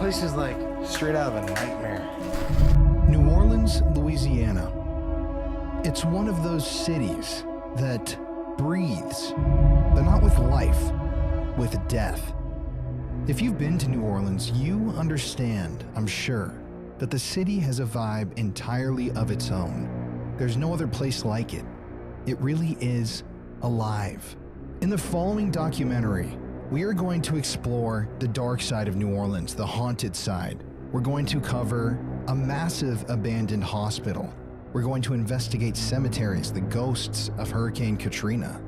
place is like straight out of a nightmare. New Orleans, Louisiana. It's one of those cities that breathes, but not with life, with death. If you've been to New Orleans, you understand, I'm sure, that the city has a vibe entirely of its own. There's no other place like it. It really is alive. In the following documentary, we are going to explore the dark side of New Orleans, the haunted side. We're going to cover a massive abandoned hospital. We're going to investigate cemeteries, the ghosts of Hurricane Katrina.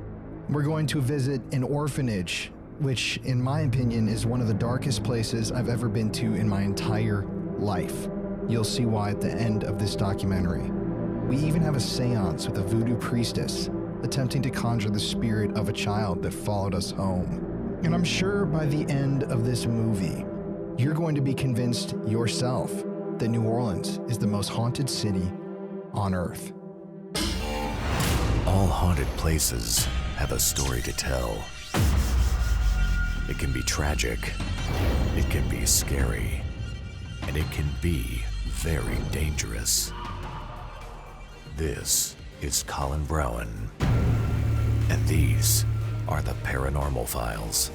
We're going to visit an orphanage, which, in my opinion, is one of the darkest places I've ever been to in my entire life. You'll see why at the end of this documentary. We even have a seance with a voodoo priestess attempting to conjure the spirit of a child that followed us home. And I'm sure by the end of this movie, you're going to be convinced yourself that New Orleans is the most haunted city on Earth. All haunted places have a story to tell. It can be tragic, it can be scary, and it can be very dangerous. This is Colin Browen, and these are the Paranormal Files.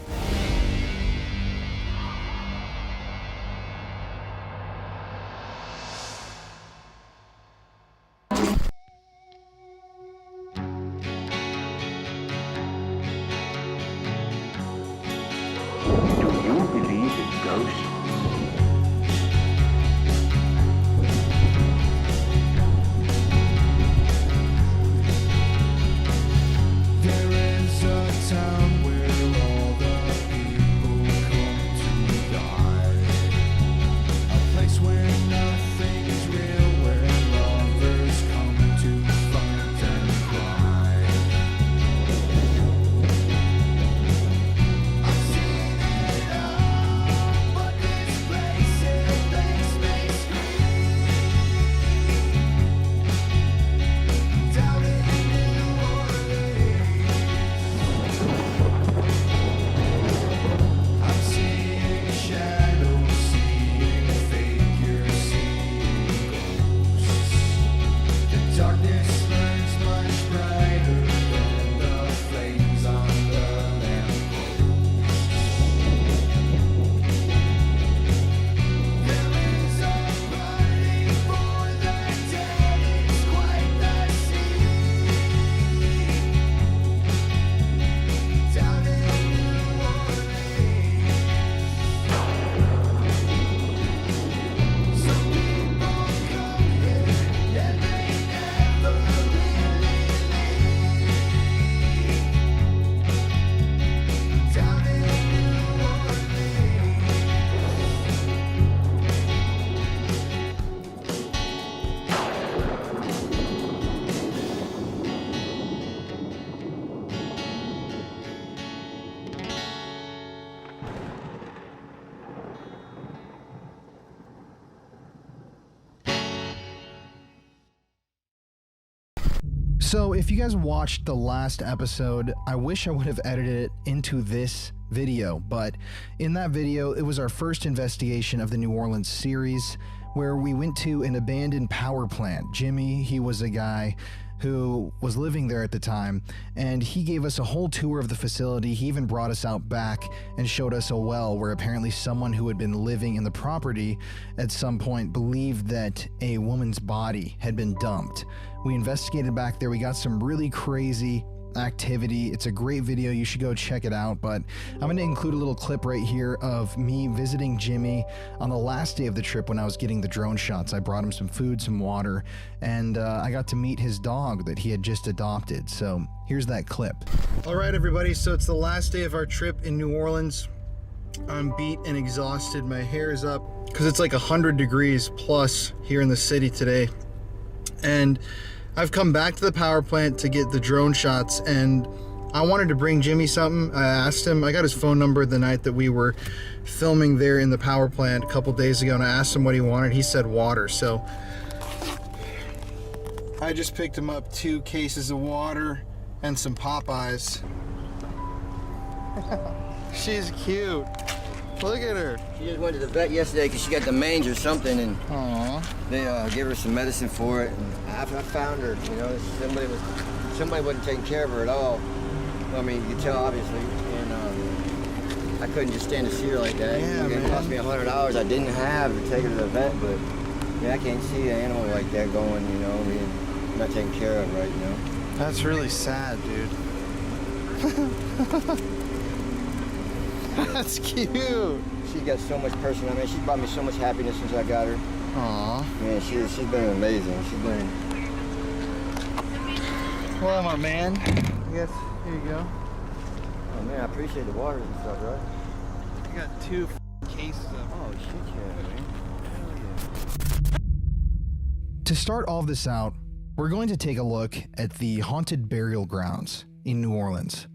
So if you guys watched the last episode, I wish I would have edited it into this video, but in that video, it was our first investigation of the New Orleans series where we went to an abandoned power plant. Jimmy, he was a guy who was living there at the time, and he gave us a whole tour of the facility. He even brought us out back and showed us a well where apparently someone who had been living in the property at some point believed that a woman's body had been dumped. We investigated back there. We got some really crazy activity. It's a great video. You should go check it out, but I'm going to include a little clip right here of me visiting Jimmy on the last day of the trip when I was getting the drone shots. I brought him some food, some water, and I got to meet his dog that he had just adopted. So here's that clip. All right, everybody. So it's the last day of our trip in New Orleans. I'm beat and exhausted. My hair is up because it's like 100 degrees plus here in the city today. And I've come back to the power plant to get the drone shots, and I wanted to bring Jimmy something. I asked him, I got his phone number the night that we were filming there in the power plant a couple days ago, and I asked him what he wanted. He said water, so I just picked him up 2 cases of water and some Popeyes. She's cute. Look at her. She just went to the vet yesterday because she got the mange or something, and Aww. they gave her some medicine for it. And after I found her, you know, somebody wasn't taking care of her at all. I mean, you could tell obviously, and I couldn't just stand to see her like that. Yeah, It cost me $100. I didn't have to take her to the vet, but yeah, I can't see an animal like that going, you know, being not taken care of, right, you know. That's really sad, dude. That's cute. She got so much personal. I mean, she brought me so much happiness since I got her. Aw. Man, she's been amazing. She's been. Well, my man. I guess here you go. Oh man, I appreciate the water and stuff, right? I got 2 cases of. Oh shit, yeah, man. Hell yeah. To start all this out, we're going to take a look at the haunted burial grounds in New Orleans.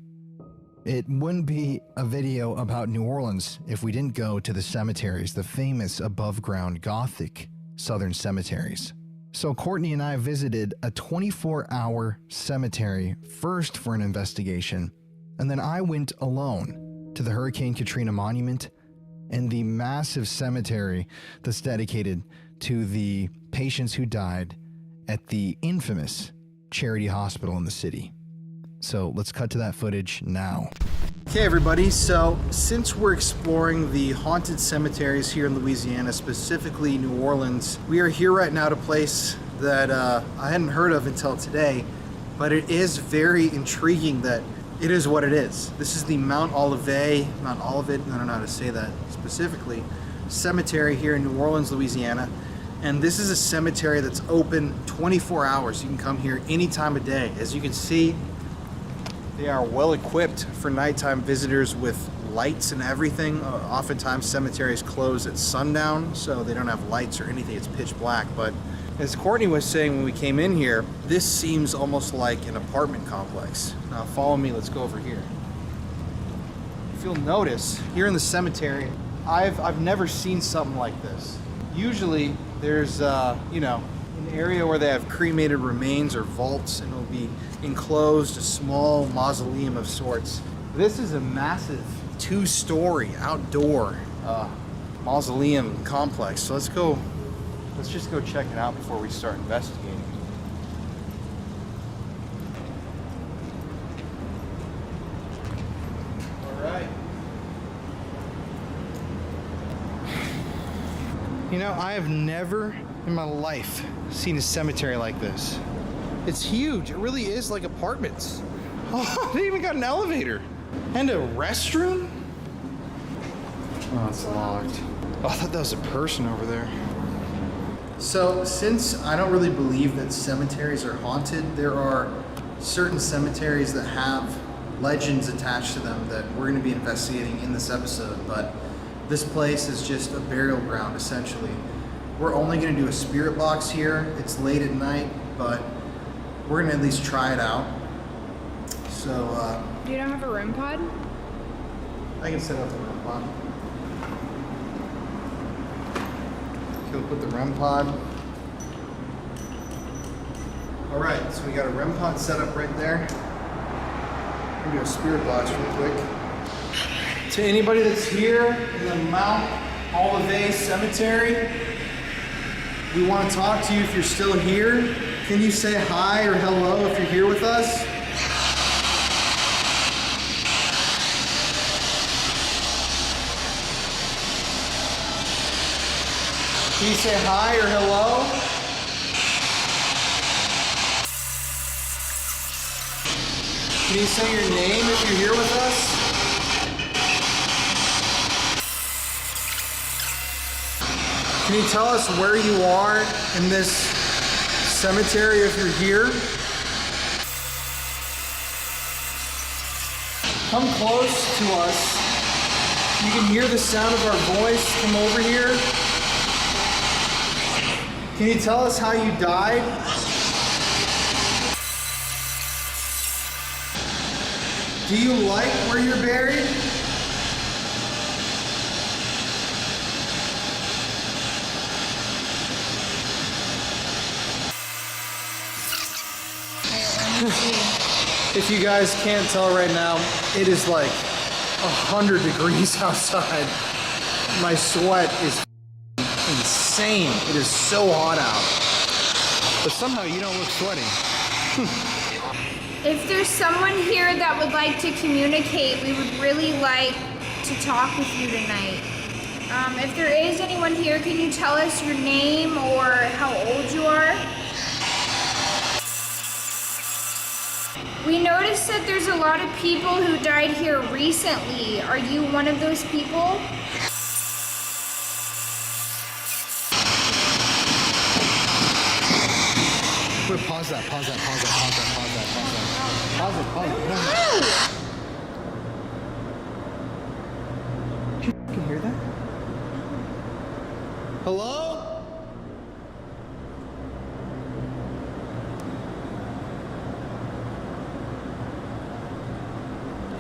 It wouldn't be a video about New Orleans if we didn't go to the cemeteries, the famous above-ground Gothic Southern cemeteries. So Courtney and I visited a 24-hour cemetery first for an investigation, and then I went alone to the Hurricane Katrina Monument and the massive cemetery that's dedicated to the patients who died at the infamous charity hospital in the city. So let's cut to that footage now. Okay, everybody, so since we're exploring the haunted cemeteries here in Louisiana, specifically New Orleans, we are here right now at a place that I hadn't heard of until today, but it is very intriguing that it is what it is. This is the Mount Olivet, I don't know how to say that specifically, cemetery here in New Orleans, Louisiana. And this is a cemetery that's open 24 hours. You can come here any time of day. As you can see, they are well equipped for nighttime visitors with lights and everything. Oftentimes cemeteries close at sundown, so they don't have lights or anything. It's pitch black. But as Courtney was saying when we came in here, this seems almost like an apartment complex. Now follow me, let's go over here. If you'll notice, here in the cemetery, I've never seen something like this. Usually there's, you know, an area where they have cremated remains or vaults, and it'll be enclosed, a small mausoleum of sorts. This is a massive 2-story outdoor mausoleum complex. So let's just go check it out before we start investigating. All right. You know, I have never in my life seen a cemetery like this. It's huge. It really is like apartments. Oh, they even got an elevator and a restroom. Oh, it's locked. Oh, I thought that was a person over there. So, since I don't really believe that cemeteries are haunted, there are certain cemeteries that have legends attached to them that we're going to be investigating in this episode. But this place is just a burial ground, essentially. We're only going to do a spirit box here. It's late at night, but we're going to at least try it out. So, You don't have a REM pod? I can set up the REM pod. Okay, we'll put the REM pod. All right, so we got a REM pod set up right there. We're gonna do a spirit box real quick. To anybody that's here in the Mount Olivet Cemetery, we want to talk to you if you're still here. Can you say hi or hello if you're here with us? Can you say hi or hello? Can you say your name if you're here with us? Can you tell us where you are in this cemetery if you're here? Come close to us. You can hear the sound of our voice. Come over here. Can you tell us how you died? Do you like where you're buried? If you guys can't tell right now, it is like 100 degrees outside. My sweat is insane. It is so hot out. But somehow you don't look sweaty. If there's someone here that would like to communicate, we would really like to talk with you tonight. If there is anyone here, can you tell us your name or how old you are? We noticed that there's a lot of people who died here recently. Are you one of those people? Wait, pause that. Pause it. Did you fucking hear that? Hello?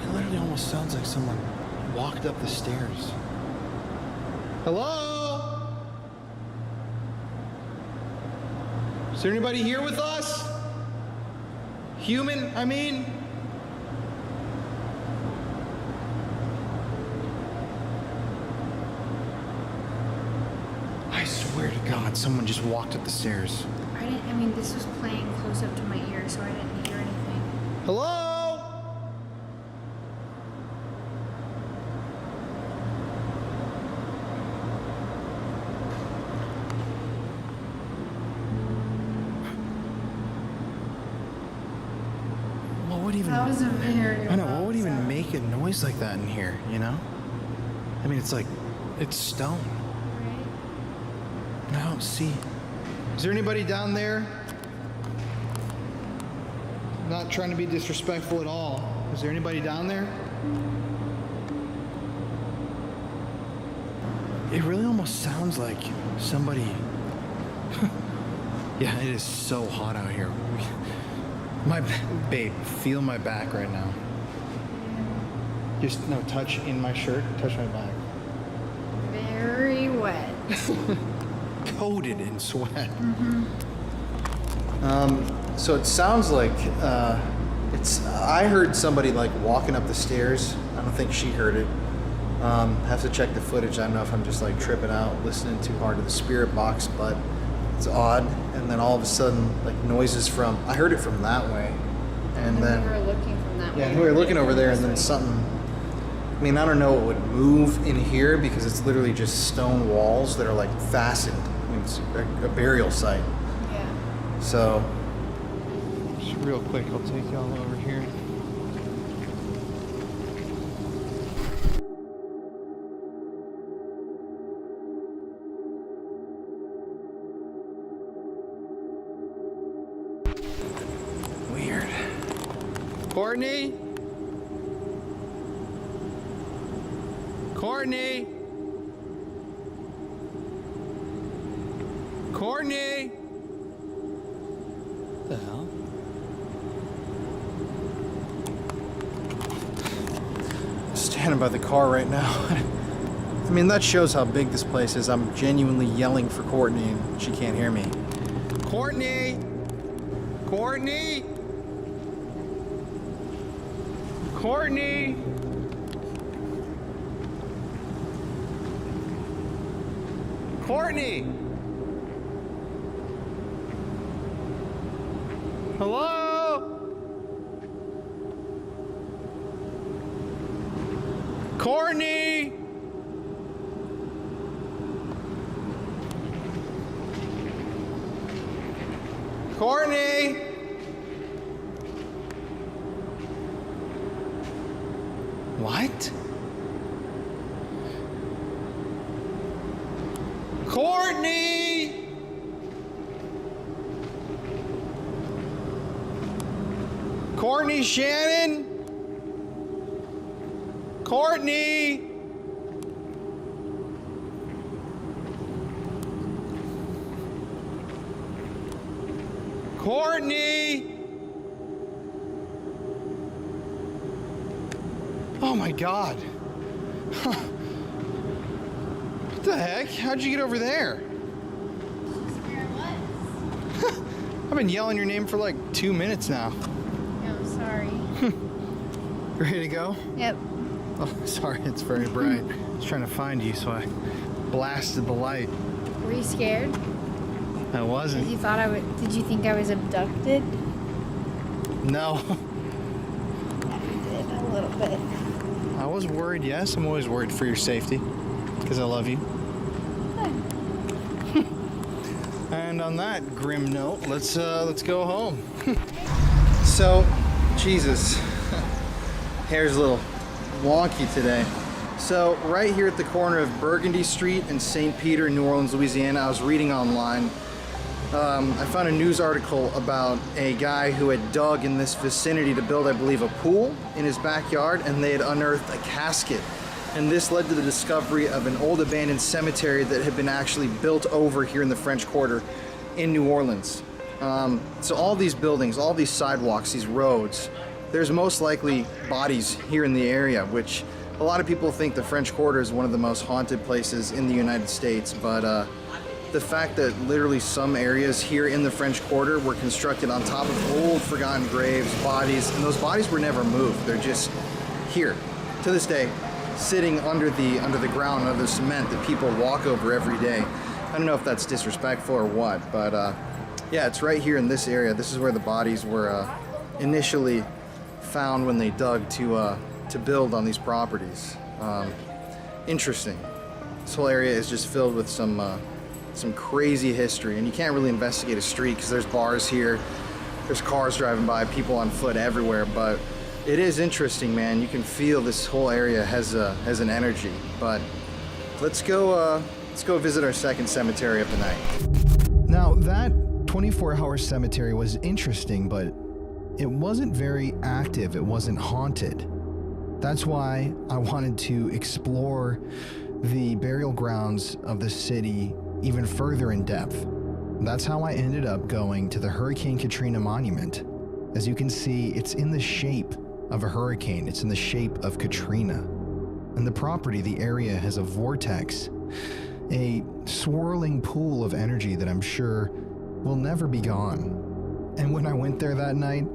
It literally almost sounds like someone walked up the stairs. Hello? Is there anybody here with us? Human, I mean? I swear to God, someone just walked up the stairs. I mean, this was playing close up to my ear, so I didn't hear anything. Hello? That was a very I know, what would even make a noise like that in here, you know? I mean, it's like, it's stone. Right? And I don't see. Is there anybody down there? I'm not trying to be disrespectful at all. Is there anybody down there? It really almost sounds like somebody. Yeah, it is so hot out here. Babe, feel my back right now. Just, no, touch in my shirt, touch my back. Very wet. Coated in sweat. Mm-hmm. So it sounds like I heard somebody like walking up the stairs. I don't think she heard it. Have to check the footage. I don't know if I'm just like tripping out, listening too hard to the spirit box, but it's odd. And then all of a sudden, like noises from, I heard it from that way. And then we were looking from that way. Yeah, we were looking over there, and then something. I mean, I don't know what would move in here because it's literally just stone walls that are like fastened. I mean, it's a burial site. Yeah. So, just real quick, I'll take y'all over here. Weird. Courtney? Courtney? Courtney? What the hell? Standing by the car right now. I mean, that shows how big this place is. I'm genuinely yelling for Courtney and she can't hear me. Courtney! Courtney! Courtney! Courtney! Hello? Courtney! Courtney! What? Courtney! Courtney Shannon? Courtney! Courtney! Oh my God. What the heck? How'd you get over there? Where it was. I've been yelling your name for like 2 minutes now. Oh, sorry. Ready to go? Yep. Oh, sorry, it's very bright. I was trying to find you, so I blasted the light. Were you scared? I wasn't. Did you think I was abducted? No. You did, a little bit. I was worried, yes. I'm always worried for your safety, because I love you. And on that grim note, let's go home. So, Jesus, hair's a little wonky today. So, right here at the corner of Burgundy Street and St. Peter, New Orleans, Louisiana, I was reading online. I found a news article about a guy who had dug in this vicinity to build, I believe, a pool in his backyard, and they had unearthed a casket. And this led to the discovery of an old abandoned cemetery that had been actually built over here in the French Quarter in New Orleans. So all these buildings, all these sidewalks, these roads, there's most likely bodies here in the area, which a lot of people think the French Quarter is one of the most haunted places in the United States, but the fact that literally some areas here in the French Quarter were constructed on top of old forgotten graves, bodies, and those bodies were never moved. They're just here to this day, sitting under the ground, under the cement that people walk over every day. I don't know if that's disrespectful or what, but yeah, it's right here in this area. This is where the bodies were initially found when they dug to build on these properties. Interesting. This whole area is just filled with some crazy history, and you can't really investigate a street because there's bars here, there's cars driving by, people on foot everywhere, but it is interesting, man. You can feel this whole area has an energy. But let's go visit our second cemetery of the night. Now, that 24-hour cemetery was interesting, but it wasn't very active. It wasn't haunted. That's why I wanted to explore the burial grounds of the city even further in depth. That's how I ended up going to the Hurricane Katrina Monument. As you can see, it's in the shape of a hurricane. It's in the shape of Katrina. And the property, the area, has a vortex, a swirling pool of energy that I'm sure will never be gone. And when I went there that night,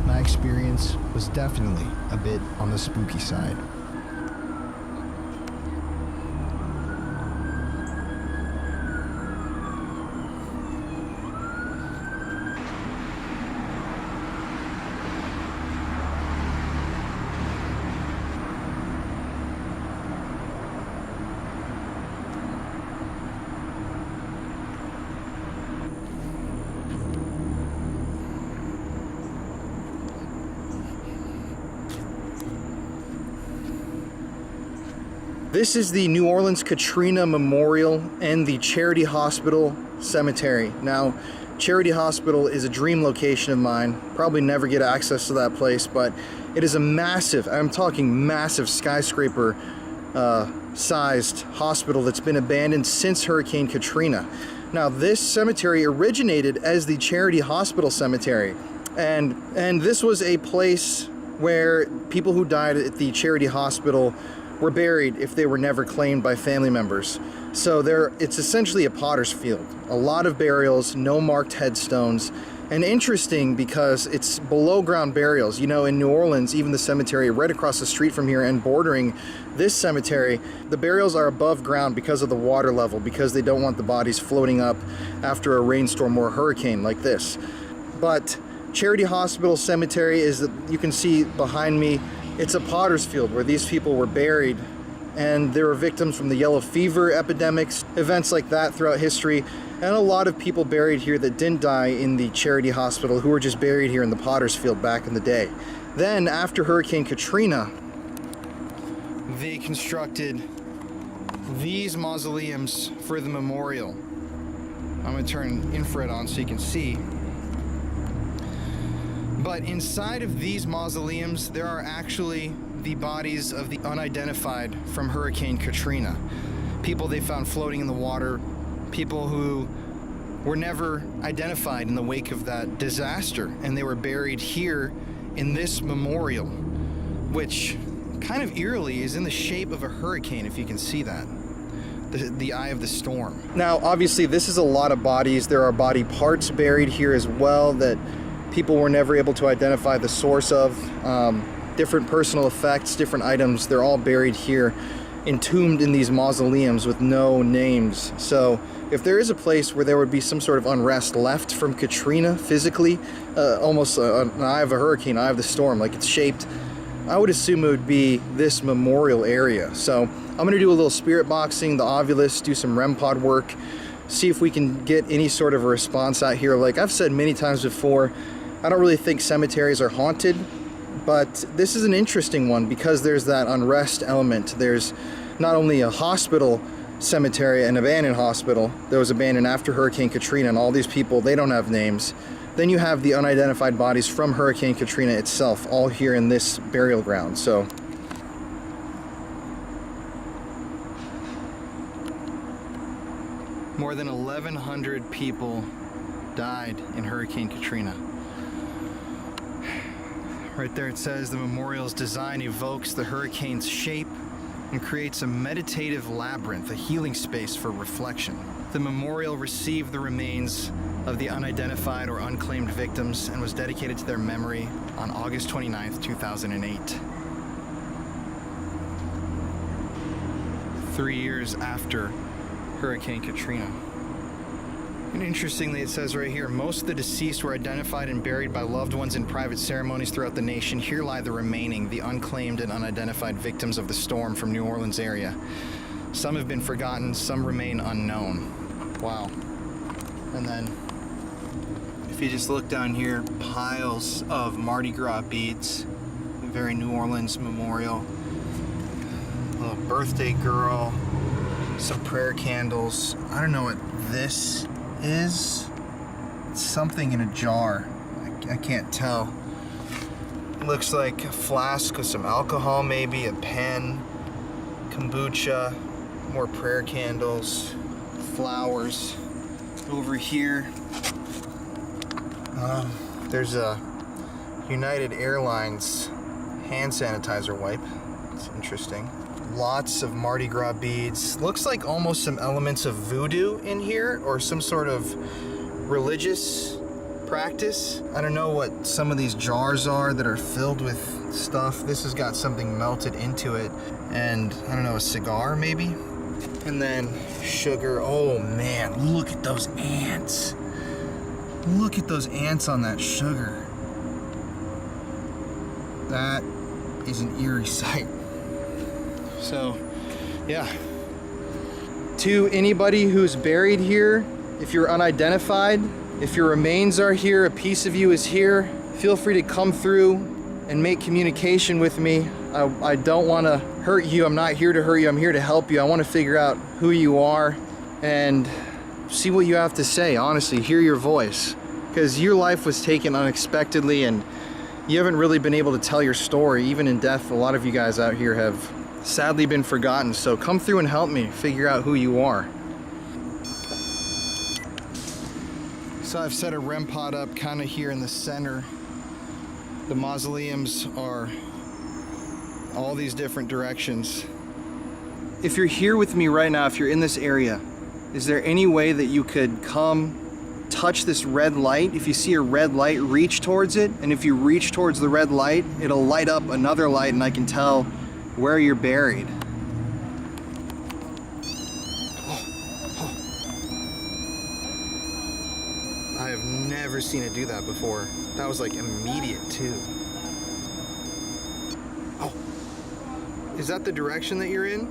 my experience was definitely a bit on the spooky side. This is the New Orleans Katrina Memorial and the Charity Hospital Cemetery. Now, Charity Hospital is a dream location of mine. Probably never get access to that place, but it is a massive, I'm talking massive skyscraper sized hospital that's been abandoned since Hurricane Katrina. Now, this cemetery originated as the Charity Hospital Cemetery, and this was a place where people who died at the Charity Hospital were buried if they were never claimed by family members. So it's essentially a potter's field. A lot of burials, no marked headstones, and interesting because it's below ground burials. You know, in New Orleans, even the cemetery right across the street from here and bordering this cemetery, the burials are above ground because of the water level, because they don't want the bodies floating up after a rainstorm or a hurricane like this. But Charity Hospital Cemetery is, you can see behind me, it's a potter's field where these people were buried, and there were victims from the yellow fever epidemics, events like that throughout history, and a lot of people buried here that didn't die in the Charity Hospital who were just buried here in the potter's field back in the day. Then after Hurricane Katrina, they constructed these mausoleums for the memorial. I'm gonna turn infrared on so you can see. But inside of these mausoleums, there are actually the bodies of the unidentified from Hurricane Katrina. People they found floating in the water, people who were never identified in the wake of that disaster, and they were buried here in this memorial, which kind of eerily is in the shape of a hurricane, if you can see that. The eye of the storm. Now, obviously, this is a lot of bodies. There are body parts buried here as well that people were never able to identify the source of. different personal effects, different items. They're all buried here, entombed in these mausoleums with no names. So if there is a place where there would be some sort of unrest left from Katrina physically, almost an eye of a hurricane, eye of the storm, like it's shaped, I would assume it would be this memorial area. So I'm going to do a little spirit boxing, the Ovilus, do some REM pod work, see if we can get any sort of a response out here. Like I've said many times before, I don't really think cemeteries are haunted, but this is an interesting one because there's that unrest element. There's not only a hospital cemetery, an abandoned hospital that was abandoned after Hurricane Katrina, and all these people, they don't have names. Then you have the unidentified bodies from Hurricane Katrina itself, all here in this burial ground. So more than 1,100 people died in Hurricane Katrina. Right there it says the memorial's design evokes the hurricane's shape and creates a meditative labyrinth, a healing space for reflection. The memorial received the remains of the unidentified or unclaimed victims and was dedicated to their memory on August 29th, 2008. 3 years after Hurricane Katrina. And interestingly, it says right here, most of the deceased were identified and buried by loved ones in private ceremonies throughout the nation. Here lie the remaining, the unclaimed and unidentified victims of the storm from New Orleans area. Some have been forgotten, some remain unknown. Wow. And then, if you just look down here, piles of Mardi Gras beads, a very New Orleans memorial. A little birthday girl, some prayer candles. I don't know what this is. It's something in a jar. I can't tell. It looks like a flask with some alcohol, maybe a pen, kombucha, more prayer candles, flowers. Over here, there's a United Airlines hand sanitizer wipe. It's interesting. Lots of Mardi Gras beads. Looks like almost some elements of voodoo in here, or some sort of religious practice. I don't know what some of these jars are that are filled with stuff. This has got something melted into it, and I don't know, a cigar maybe? And then sugar. Oh man, look at those ants. Look at those ants on that sugar. That is an eerie sight. So, yeah. To anybody who's buried here, if you're unidentified, if your remains are here, a piece of you is here, feel free to come through and make communication with me. I don't want to hurt you. I'm not here to hurt you. I'm here to help you. I want to figure out who you are and see what you have to say. Honestly, hear your voice, because your life was taken unexpectedly and you haven't really been able to tell your story. Even in death, a lot of you guys out here have sadly been forgotten. So come through and help me figure out who you are. So I've set a REM pod up kind of here in the center. The mausoleums are all these different directions. If you're here with me right now, if you're in this area, is there any way that you could come touch this red light? If you see a red light, reach towards it, and if you reach towards the red light, it'll light up another light and I can tell where you're buried. I have never seen it do that before. That was like immediate too. Oh, is that the direction that you're in?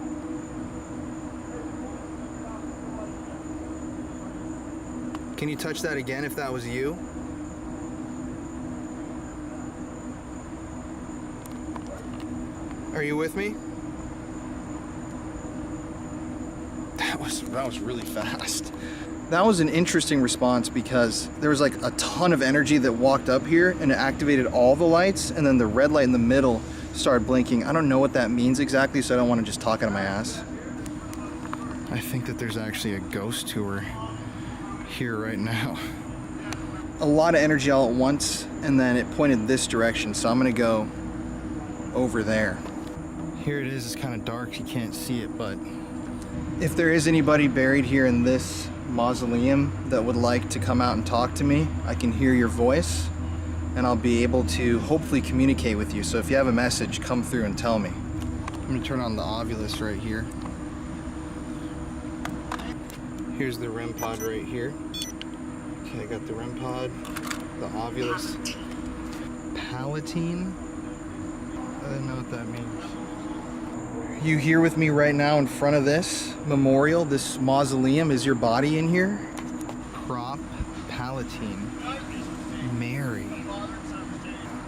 Can you touch that again if that was you? Are you with me? That was really fast. That was an interesting response because there was like a ton of energy that walked up here and it activated all the lights, and then the red light in the middle started blinking. I don't know what that means exactly, so I don't want to just talk out of my ass. I think that there's actually a ghost tour here right now. A lot of energy all at once, and then it pointed this direction, so I'm gonna go over there. Here it is. It's kind of dark, you can't see it, but if there is anybody buried here in this mausoleum that would like to come out and talk to me, I can hear your voice and I'll be able to hopefully communicate with you. So if you have a message, come through and tell me. I'm gonna turn on the Ovilus right here. Here's the REM pod right here. Okay, I got the REM pod, the Ovilus. Palatine? I don't know what that means. You here with me right now in front of this memorial, this mausoleum? Is your body in here? Prop Palatine. Mary.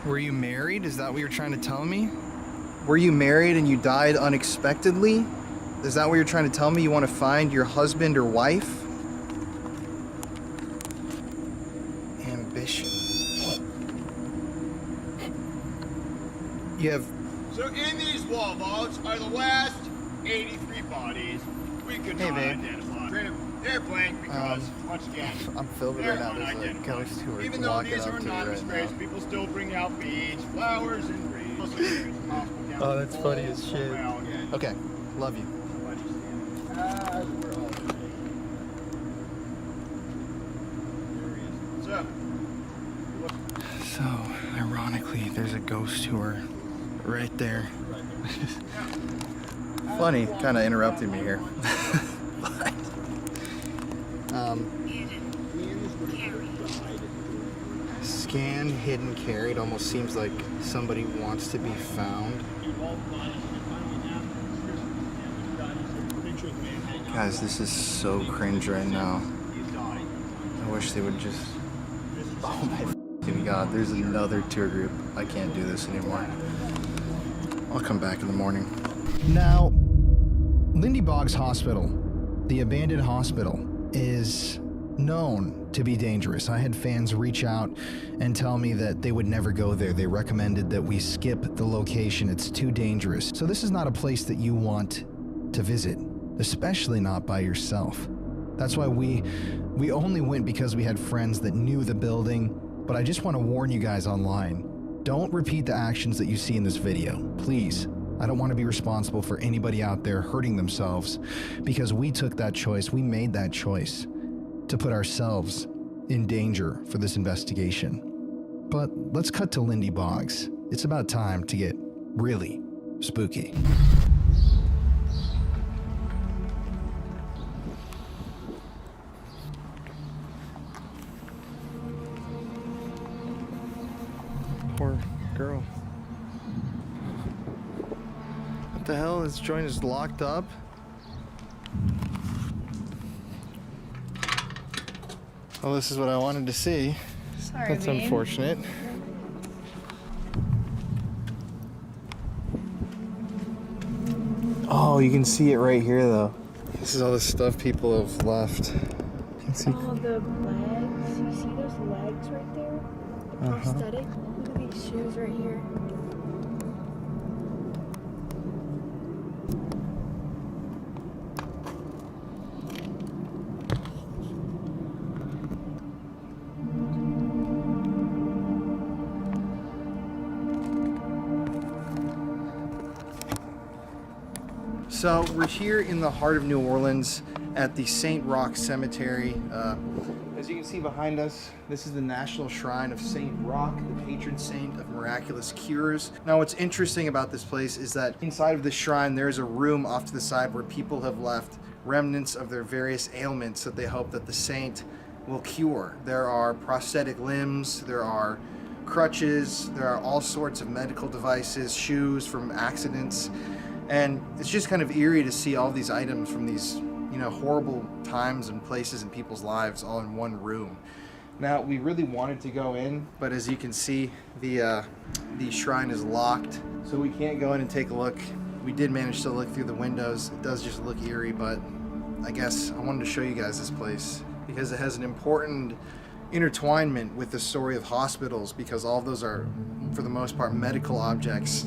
Were you married? Is that what you're trying to tell me? Were you married and you died unexpectedly? Is that what you're trying to tell me? You want to find your husband or wife? Ambition. You have... So in these wall vaults are the last 83 bodies we could not identify. They're blank because, once again, I'm filming right now. There's a ghost who are even though walking these up are to me anonymous right graves, now. people still bring out beads, flowers, and wreaths. Oh, that's funny as shit. Okay, love you. So, ironically, there's a ghost tour right there. Funny, kind of interrupting me here. But, scan, hidden, carried. Almost seems like somebody wants to be found. Guys, this is so cringe right now. I wish they would just... Oh my f***ing God, there's another tour group. I can't do this anymore. I'll come back in the morning. Now, Lindy Boggs Hospital, the abandoned hospital, is known to be dangerous. I had fans reach out and tell me that they would never go there. They recommended that we skip the location. It's too dangerous. So this is not a place that you want to visit, especially not by yourself. That's why we only went because we had friends that knew the building. But I just want to warn you guys online, don't repeat the actions that you see in this video, please. I don't want to be responsible for anybody out there hurting themselves because we took that choice, we made that choice to put ourselves in danger for this investigation. But let's cut to Lindy Boggs. It's about time to get really spooky. Poor girl. What the hell? This joint is locked up? Well, this is what I wanted to see. Sorry, That's babe. unfortunate. Oh, you can see it right here, though. This is all the stuff people have left. You can see. Oh, the legs. You see those legs right there? The prosthetic. Look at these shoes right here. So we're here in the heart of New Orleans at the Roch Cemetery. As you can see behind us, this is the National Shrine of Saint Roch, the patron saint of miraculous cures. Now what's interesting about this place is that inside of the shrine there is a room off to the side where people have left remnants of their various ailments that they hope that the saint will cure. There are prosthetic limbs, there are crutches, there are all sorts of medical devices, shoes from accidents. And it's just kind of eerie to see all these items from these, you know, horrible times and places in people's lives all in one room. Now, we really wanted to go in, but as you can see, the shrine is locked, so we can't go in and take a look. We did manage to look through the windows. It does just look eerie, but I guess I wanted to show you guys this place because it has an important intertwinement with the story of hospitals, because all of those are, for the most part, medical objects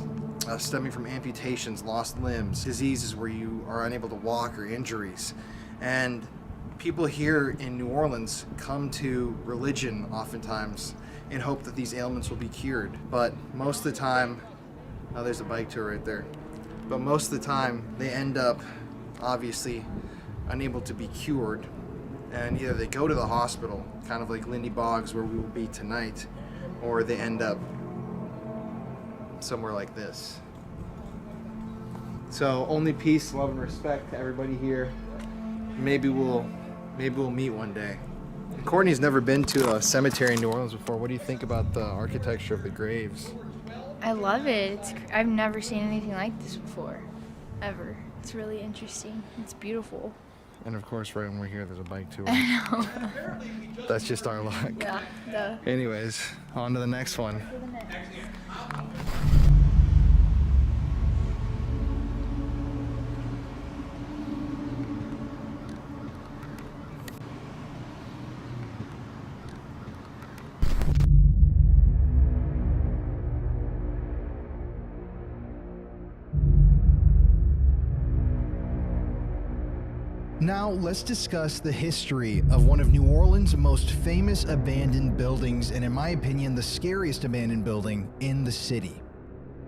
stemming from amputations, lost limbs, diseases where you are unable to walk, or injuries. And people here in New Orleans come to religion oftentimes in hope that these ailments will be cured. But most of the time, oh, there's a bike tour right there. But most of the time, they end up obviously unable to be cured. And either they go to the hospital, kind of like Lindy Boggs, where we will be tonight, or they end up somewhere like this. So only peace, love, and respect to everybody here. Maybe we'll meet one day. Courtney's never been to a cemetery in New Orleans before. What do you think about the architecture of the graves? I love it. I've never seen anything like this before, ever. It's really interesting. It's beautiful. And of course, right when we're here, there's a bike tour. I know. That's just our luck. Yeah. Anyways, on to the next one. Now, let's discuss the history of one of New Orleans' most famous abandoned buildings, and in my opinion, the scariest abandoned building in the city.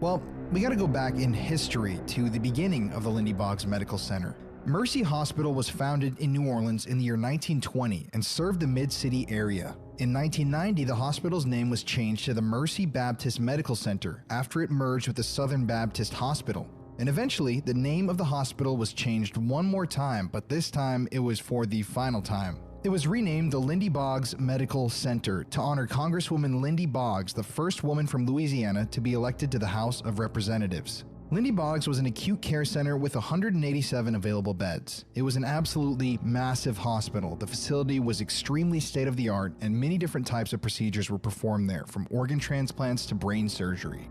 Well, we gotta go back in history to the beginning of the Lindy Boggs Medical Center. Mercy Hospital was founded in New Orleans in the year 1920 and served the Mid-City area. In 1990, the hospital's name was changed to the Mercy Baptist Medical Center after it merged with the Southern Baptist Hospital. And eventually, the name of the hospital was changed one more time, but this time it was for the final time. It was renamed the Lindy Boggs Medical Center to honor Congresswoman Lindy Boggs, the first woman from Louisiana to be elected to the House of Representatives. Lindy Boggs was an acute care center with 187 available beds. It was an absolutely massive hospital. The facility was extremely state-of-the-art, and many different types of procedures were performed there, from organ transplants to brain surgery.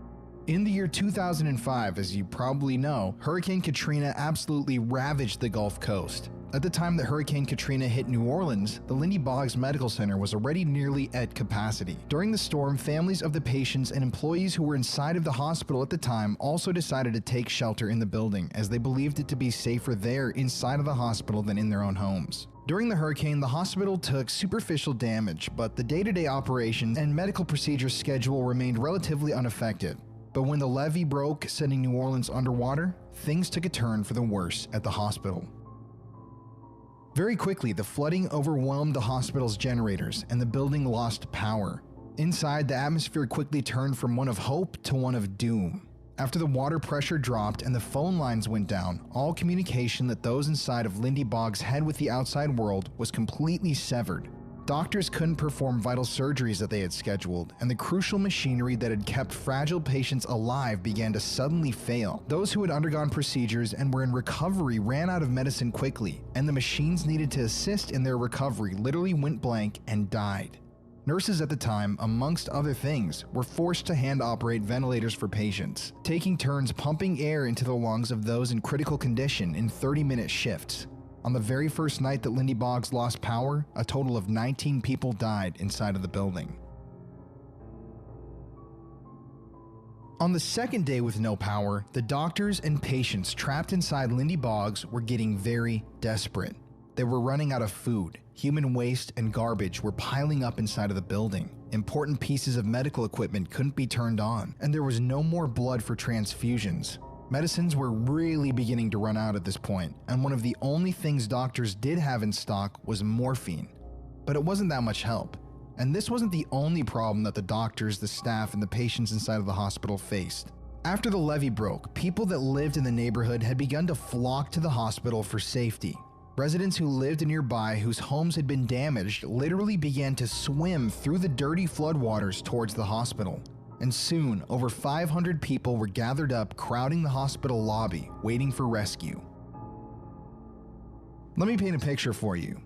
In the year 2005, as you probably know, Hurricane Katrina absolutely ravaged the Gulf Coast. At the time that Hurricane Katrina hit New Orleans, the Lindy Boggs Medical Center was already nearly at capacity. During the storm, families of the patients and employees who were inside of the hospital at the time also decided to take shelter in the building, as they believed it to be safer there inside of the hospital than in their own homes. During the hurricane, the hospital took superficial damage, but the day-to-day operations and medical procedures schedule remained relatively unaffected. But when the levee broke, sending New Orleans underwater, things took a turn for the worse at the hospital. Very quickly, the flooding overwhelmed the hospital's generators, and the building lost power. Inside, the atmosphere quickly turned from one of hope to one of doom. After the water pressure dropped and the phone lines went down, all communication that those inside of Lindy Boggs had with the outside world was completely severed. Doctors couldn't perform vital surgeries that they had scheduled, and the crucial machinery that had kept fragile patients alive began to suddenly fail. Those who had undergone procedures and were in recovery ran out of medicine quickly, and the machines needed to assist in their recovery literally went blank and died. Nurses at the time, amongst other things, were forced to hand-operate ventilators for patients, taking turns pumping air into the lungs of those in critical condition in 30-minute shifts. On the very first night that Lindy Boggs lost power, a total of 19 people died inside of the building. On the second day with no power, the doctors and patients trapped inside Lindy Boggs were getting very desperate. They were running out of food. Human waste and garbage were piling up inside of the building. Important pieces of medical equipment couldn't be turned on, and there was no more blood for transfusions. Medicines were really beginning to run out at this point, and one of the only things doctors did have in stock was morphine. But it wasn't that much help. And this wasn't the only problem that the doctors, the staff, and the patients inside of the hospital faced. After the levee broke, people that lived in the neighborhood had begun to flock to the hospital for safety. Residents who lived nearby whose homes had been damaged literally began to swim through the dirty floodwaters towards the hospital. And soon, over 500 people were gathered up, crowding the hospital lobby, waiting for rescue. Let me paint a picture for you.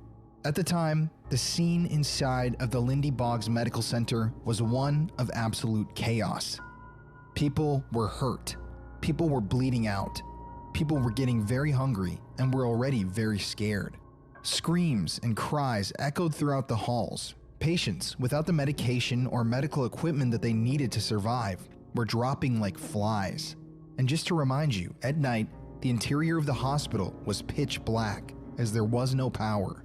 At the time, the scene inside of the Lindy Boggs Medical Center was one of absolute chaos. People were hurt. People were bleeding out. People were getting very hungry and were already very scared. Screams and cries echoed throughout the halls. Patients, without the medication or medical equipment that they needed to survive, were dropping like flies. And just to remind you, at night, the interior of the hospital was pitch black, as there was no power.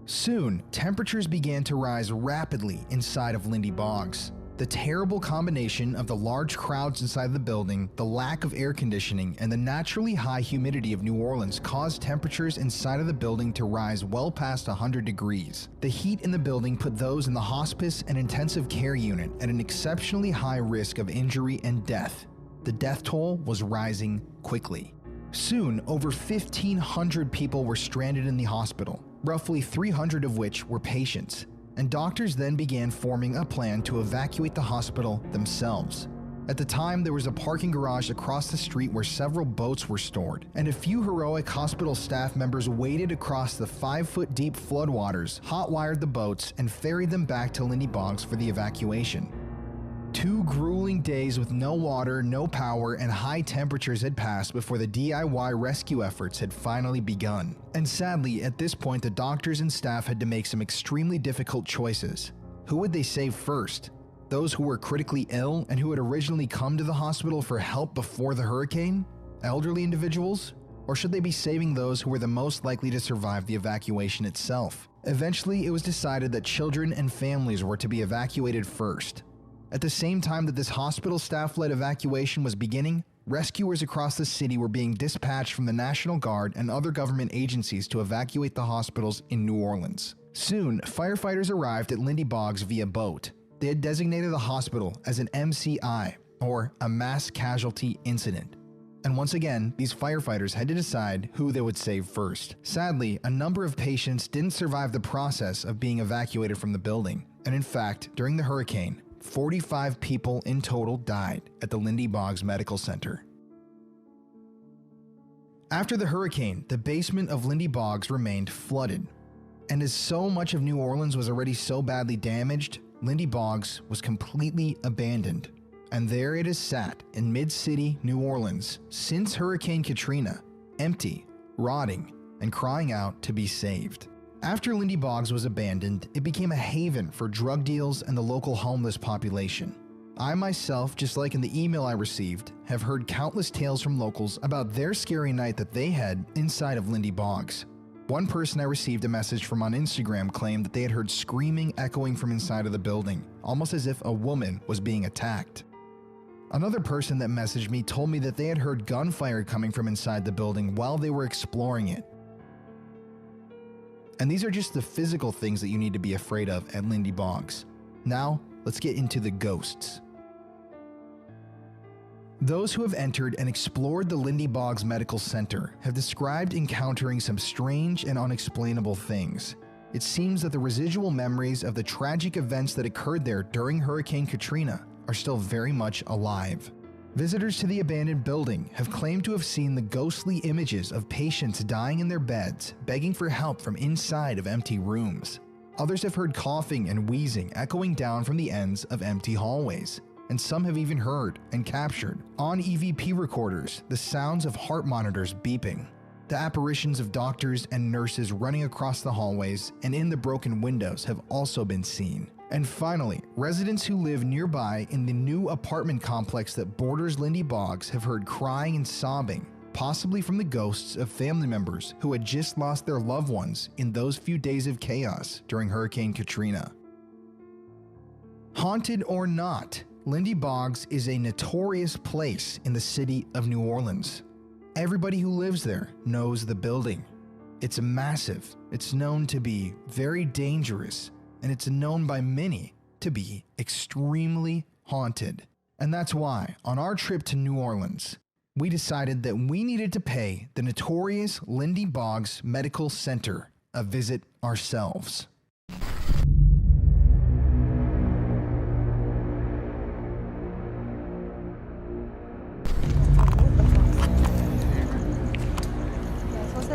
Soon, temperatures began to rise rapidly inside of Lindy Boggs. The terrible combination of the large crowds inside the building, the lack of air conditioning, and the naturally high humidity of New Orleans caused temperatures inside of the building to rise well past 100 degrees. The heat in the building put those in the hospice and intensive care unit at an exceptionally high risk of injury and death. The death toll was rising quickly. Soon, over 1,500 people were stranded in the hospital, roughly 300 of which were patients. And doctors then began forming a plan to evacuate the hospital themselves. At the time, there was a parking garage across the street where several boats were stored, and a few heroic hospital staff members waded across the 5-foot deep floodwaters, hot-wired the boats, and ferried them back to Lindy Boggs for the evacuation. 2 grueling days with no water, no power, and high temperatures had passed before the DIY rescue efforts had finally begun. And sadly, at this point, the doctors and staff had to make some extremely difficult choices. Who would they save first? Those who were critically ill and who had originally come to the hospital for help before the hurricane? Elderly individuals? Or should they be saving those who were the most likely to survive the evacuation itself? Eventually, it was decided that children and families were to be evacuated first. At the same time that this hospital staff-led evacuation was beginning, rescuers across the city were being dispatched from the National Guard and other government agencies to evacuate the hospitals in New Orleans. Soon, firefighters arrived at Lindy Boggs via boat. They had designated the hospital as an MCI, or a mass casualty incident. And once again, these firefighters had to decide who they would save first. Sadly, a number of patients didn't survive the process of being evacuated from the building. And in fact, during the hurricane, 45 people in total died at the Lindy Boggs Medical Center. After the hurricane, the basement of Lindy Boggs remained flooded. And as so much of New Orleans was already so badly damaged, Lindy Boggs was completely abandoned. And there it has sat in mid-city New Orleans since Hurricane Katrina, empty, rotting, and crying out to be saved. After Lindy Boggs was abandoned, it became a haven for drug deals and the local homeless population. I myself, just like in the email I received, have heard countless tales from locals about their scary night that they had inside of Lindy Boggs. One person I received a message from on Instagram claimed that they had heard screaming echoing from inside of the building, almost as if a woman was being attacked. Another person that messaged me told me that they had heard gunfire coming from inside the building while they were exploring it. And these are just the physical things that you need to be afraid of at Lindy Boggs. Now, let's get into the ghosts. Those who have entered and explored the Lindy Boggs Medical Center have described encountering some strange and unexplainable things. It seems that the residual memories of the tragic events that occurred there during Hurricane Katrina are still very much alive. Visitors to the abandoned building have claimed to have seen the ghostly images of patients dying in their beds, begging for help from inside of empty rooms. Others have heard coughing and wheezing echoing down from the ends of empty hallways. And some have even heard and captured, on EVP recorders, the sounds of heart monitors beeping. The apparitions of doctors and nurses running across the hallways and in the broken windows have also been seen. And finally, residents who live nearby in the new apartment complex that borders Lindy Boggs have heard crying and sobbing, possibly from the ghosts of family members who had just lost their loved ones in those few days of chaos during Hurricane Katrina. Haunted or not, Lindy Boggs is a notorious place in the city of New Orleans. Everybody who lives there knows the building. It's massive, it's known to be very dangerous, and it's known by many to be extremely haunted. And that's why, on our trip to New Orleans, we decided that we needed to pay the notorious Lindy Boggs Medical Center a visit ourselves.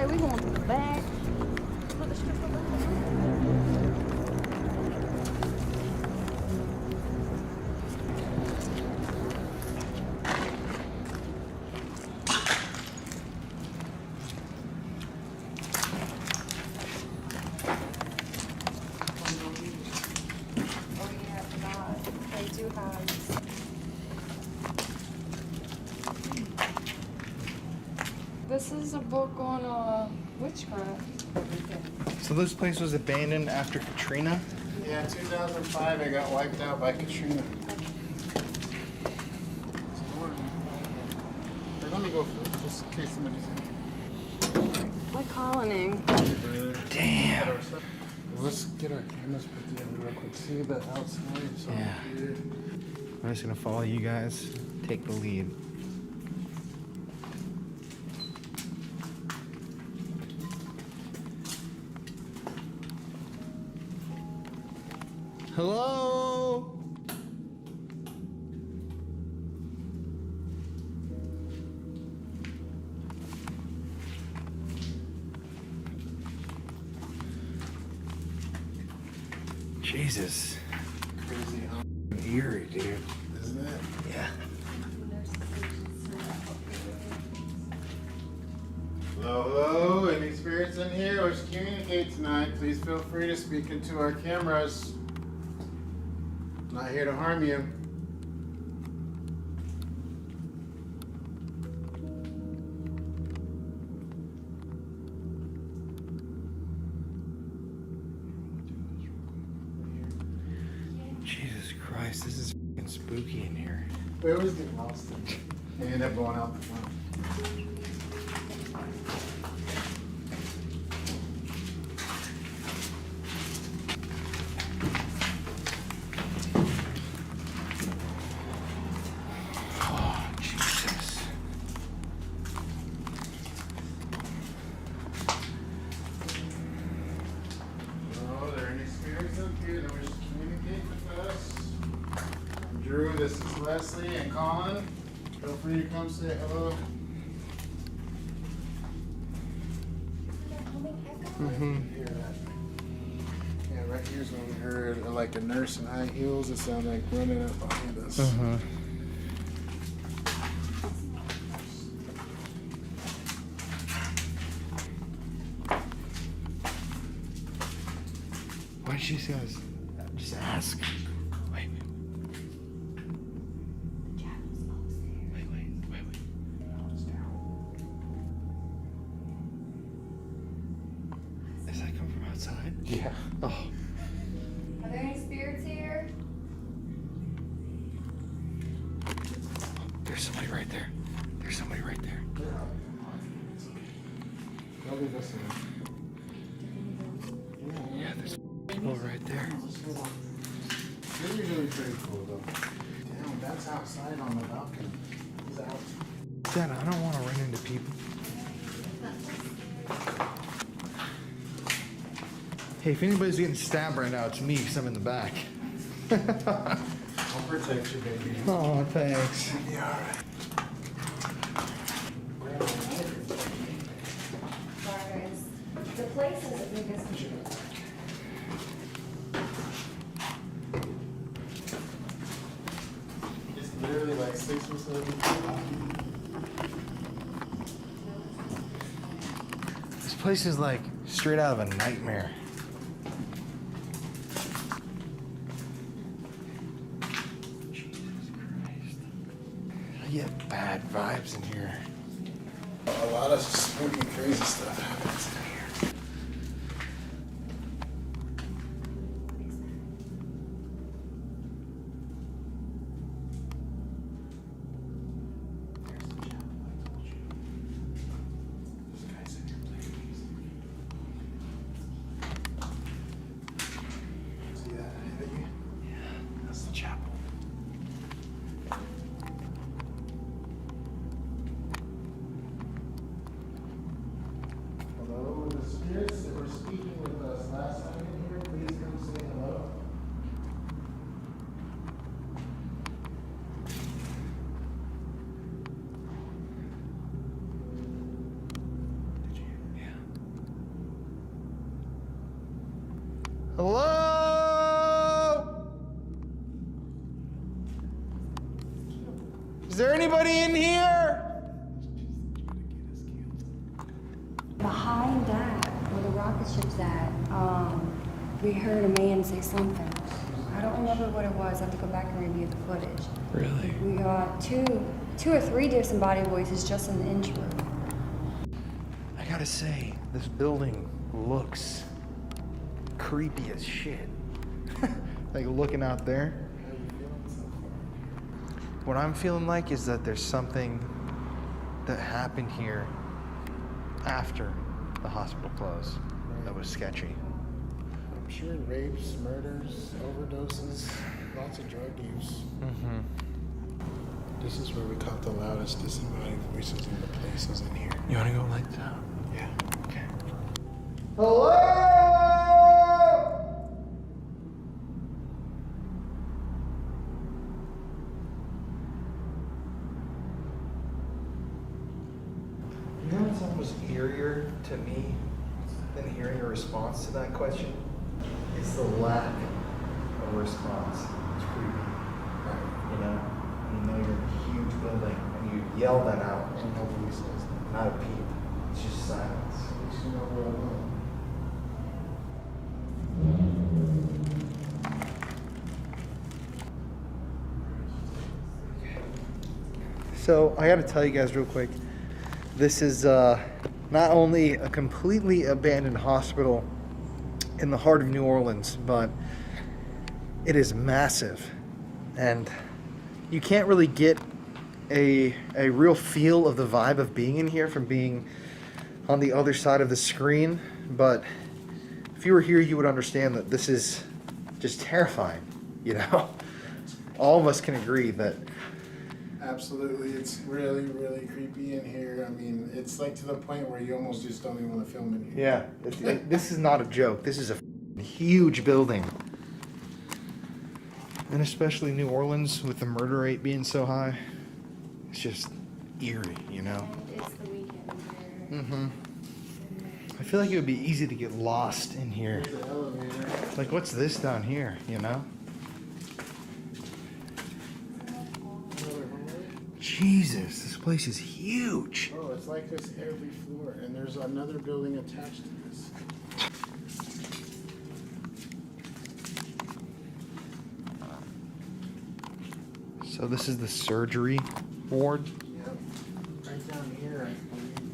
We going to the back. This is a book on witchcraft. So this place was abandoned after Katrina? Yeah, 2005, I got wiped out by Katrina. We're gonna go for it, just in case somebody's in. What Colin in? Damn. Let's get our cameras put together real quick. See the outside? So Yeah. I'm just gonna follow you guys. Take the lead. Hello? Jesus. crazy, huh? Eerie, dude. Isn't it? Yeah. Hello, hello. Any spirits in here? Let's communicate tonight. Please feel free to speak into our cameras. Not here to harm you. Jesus Christ, this is f***ing spooky in here. We always get lost in. They end up going out the front. Oh, Jesus. Oh, are there any spirits up here that wish to communicate with us? I'm Drew, this is Leslie and Colin. Feel free to come say hello. Hear that? Yeah, right here's when we heard like a nurse in high heels. It sounded like running up behind us. Why'd she say this? Just ask. Wait. Does that come from outside? Yeah. Oh. Are there any spirits here? There's somebody right there. There's somebody right there. They'll leave us in. Yeah, there's people right there. They're usually pretty cool though. Damn, that's outside on the balcony. He's out. Dad, I don't want to run into people. Hey, if anybody's getting stabbed right now, it's me because I'm in the back. I'll protect you, baby. Oh, thanks. You'll be alright. The place is the biggest. It's literally like 6 or 7 feet. This place is like straight out of a nightmare. Jesus Christ. I get bad vibes in here. A lot of spooky, crazy stuff happens in here. There's the chapel I told you. This guy's in here playing music. See that ahead of you? Yeah, that's the chapel. Hello, the spirits that were speaking with us last time in here, please come say hello. Hello? Is there anybody in here? Behind that, where the rocket ship's at, we heard a man say something. I don't remember what it was. I have to go back and review the footage. Really? We got two or three disembodied voices just in the intro. I gotta say, this building looks creepy as shit. Like looking out there. What I'm feeling like is that there's something that happened here after the hospital closed that was sketchy. I'm sure rapes, murders, overdoses, lots of drug use. Mm-hmm. This is where we caught the loudest disembodied voices in the places in here. You want to go light down? Yeah. Okay. Hello! You know what's almost eerier to me than hearing a response to that question? It's the lack of a response. It's creepy. You know? You know you're in a huge building and you yell that out and nobody says that. Not a peep. It's just silence. You know where I live. So I gotta tell you guys real quick, this is not only a completely abandoned hospital in the heart of New Orleans, but it is massive. And you can't really get a real feel of the vibe of being in here from being on the other side of the screen. But if you were here, you would understand that this is just terrifying, you know? All of us can agree that. Absolutely, it's really, really creepy in here. I mean, it's like to the point where you almost just don't even want to film in here. Yeah, this is not a joke. This is a huge building. And especially New Orleans with the murder rate being so high, it's just eerie, you know? And it's the weekend here. Mm-hmm. I feel like it would be easy to get lost in here. Here's the elevator. Like, what's this down here, you know? Jesus, this place is huge. Oh, it's like this every floor, and there's another building attached to this. So this is the surgery ward. Yep. Right down here,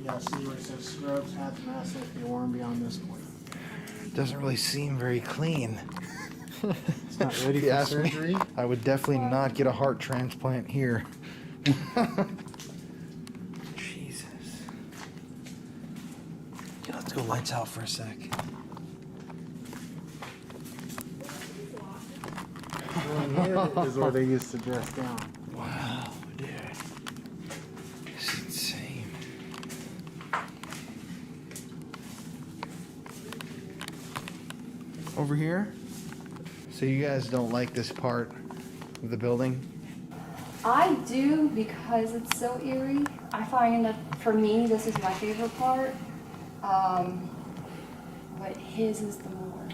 yeah, see where it says scrubs, hats, masks, if they worn beyond this point. Doesn't really seem very clean. It's not ready If you for ask me, surgery. I would definitely not get a heart transplant here. Jesus. Yeah, let's go lights out for a sec. Here is where they used to dress down. Wow, dude. It's insane. Over here? So you guys don't like this part of the building? I do because it's so eerie. I find that for me, this is my favorite part. But his is the morgue.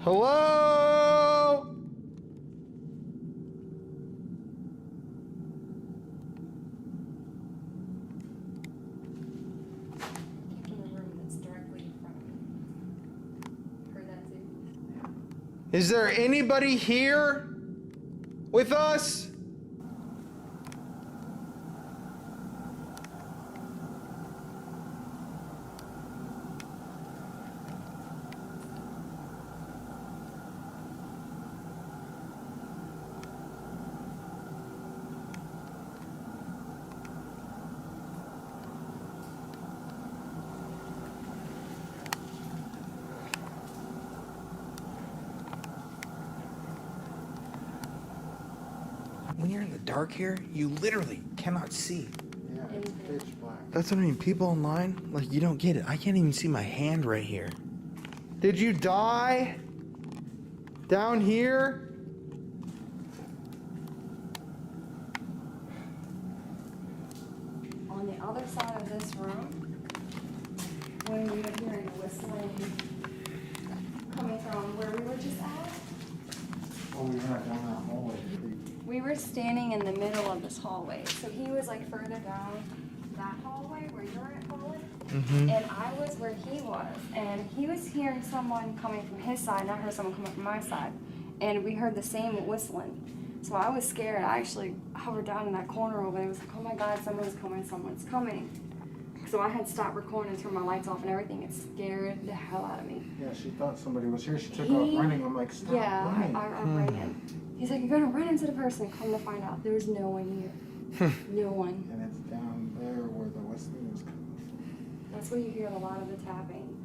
Hello? In the room that's directly in front of me. Heard that too? Is there anybody here with us? When you're in the dark here, you literally cannot see. Yeah, it's pitch black. That's what I mean. People online, like, you don't get it. I can't even see my hand right here. Did you die? Down here? On the other side of this room, when we were hearing the whistling coming from where we were just at, Oh, we went down that hallway. we were standing in the middle of this hallway. So he was like further down that hallway where you're at, Colin. Mm-hmm. And I was where he was. And he was hearing someone coming from his side, and I heard someone coming from my side. And we heard the same whistling. So I was scared. I actually hovered down in that corner over there. I was like, oh my God, someone's coming, someone's coming. So I had stopped recording and turned my lights off and everything. It scared the hell out of me. Yeah, she thought somebody was here. She took off running. I'm like, stop running. I ran. He's like, you're gonna run into the person. Come to find out, there was no one here. No one. And it's down there where the whistling is coming from. That's where you hear a lot of the tapping.